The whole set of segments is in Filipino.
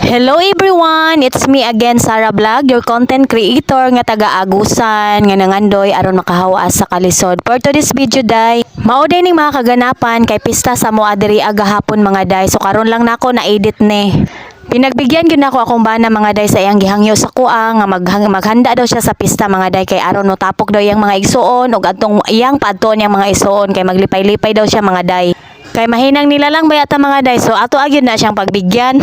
Hello everyone! It's me again, Sarah Vlog, your content creator nga taga-Agusan nga nangandoy aron makahawa sa kalisod. For today's video day, mauday ning mga kaganapan kay pista sa moa diri agahapon mga day. So karon lang nako na edit ni. Pinagbigyan gyud nako akong bana mga day sa iyang gihangyo sa kuha nga maghanda daw siya sa pista mga day kay aron no tapok daw iyang mga igsuon ug adtong iyang padton yang mga igsuon kay maglipay-lipay daw siya mga day. Kay mahinang nila lang bayata mga day, so ato agyud na siyang pagbigyan.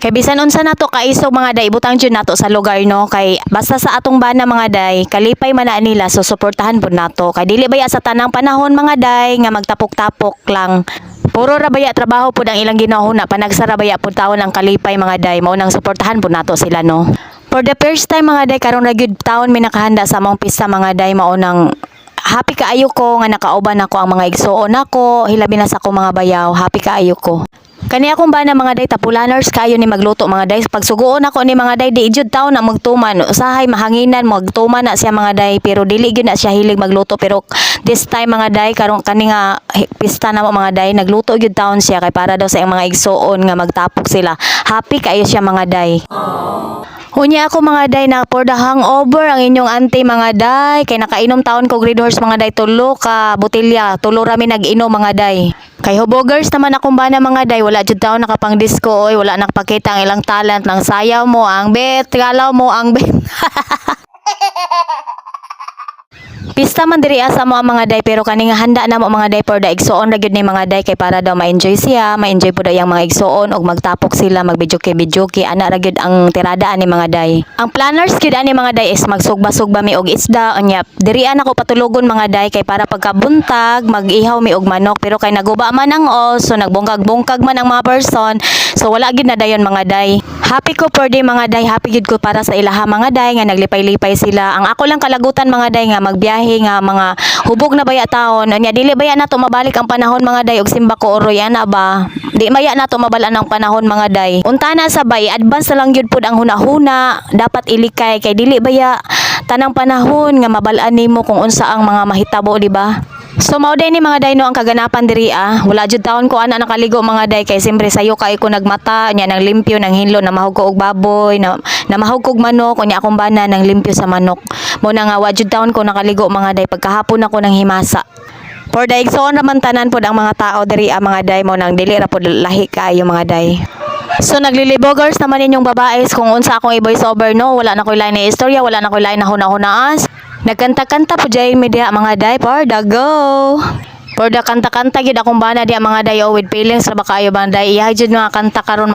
Kay bisan unsa nato kaisog mga day, butang jud nato sa lugar no, kay basta sa atong bana mga day kalipay man na nila, so suportahan pud nato kay dili baya sa tanang panahon mga day nga magtapok-tapok lang. Puro ra baya trabaho pud ang ilang ginahuna, panagsara baya pud taon ang kalipay mga day, mao nang suportahan pud nato sila no. For the first time mga day karon ra gyud taon mi nakahanda sa among pista mga day, mao nang happy kaayo ko nga nakauban ako ang mga igsuon nako, hilabi na sa ako mga bayaw, happy kaayo ko. Kani akong bana mga day tapulaners kayo ni magluto mga day, pag suguon ako ni mga day di jud taon na magtuman, usahay mahanginan magtuman na siya mga day, pero dili gyud na siya hilig magluto. Pero this time mga day karon kani nga pista na mga day nagluto gyud taon siya kay para daw sa iyang mga igsuon nga magtapok sila, happy kayo siya mga day. Hunya ako mga day na for the hangover ang inyong auntie mga day, kay nakainom taon ko Red Horse mga day, tulo ka botelya, tulo rami nag-inom mga day. Kay hubogers naman akong bana mga day, wala jud taon nakapang disco, oy wala nakapakita ang ilang talent ng sayaw mo ang bet, galaw mo ang bet. Pista man diri asa mo ang mga day, pero kani nga handa na mo mga day for the igsuon ra gyud ni mga day, kay para daw ma-enjoy siya, ma-enjoy pud ang mga igsuon og magtapok sila, magbidyoke ana ra gyud ang tirada ani mga day. Ang planners gyud ani mga day is magsugba-sugba mi og isda, unya diri ako patulugon mga day kay para pagkabuntag mag-ihaw mi og manok, pero kay naguba man ang os, so nagbungkag-bungkag man ang mga person, so wala gyud na dayon mga day. Happy ko for day mga day, happy gyud ko para sa ilaha mga day nga naglipay-lipay sila. Ang ako lang kalagutan mga day nga magbiyahe nga mga hubog na baya taon, nya dili baya nato mabalik ang panahon mga day og simba ko oroy ana ba, di maya nato mabalaan ang panahon mga day. Unta na sabay advance na lang gyud pud ang hunahuna dapat ilikay, kay dili baya tanang panahon nga mabalaan nimo kung unsa ang mga mahitabo, di ba? So mao day ni mga day no ang kaganapan diri wala jud taon ko ana nakaligo mga day, kay siyempre sayo kay ko nagmata nya nang limpyo nang hinlo na mahug ko og baboy na mahug ko og manok, nya akong bana nang limpyo sa manok. Mo na nga wa jud taon ko nakaligo mga day, pagkahapon ako nang himasa. For the igsoon naman tanan pod ang mga tao diri mga day, mo nang dili ra pod lahi kaayo mga day. So naglilibogers naman inyong babaes kung unsa akong i-voice over no, wala na koy lain na istorya, wala na koy lain na hunahunaas. Nagkanta-kanta po dyan media mga day, for the go. For the kanta-kanta gyud akong bana diya mga day, with feelings ra ba kayo mga day, iya jud nga kanta karon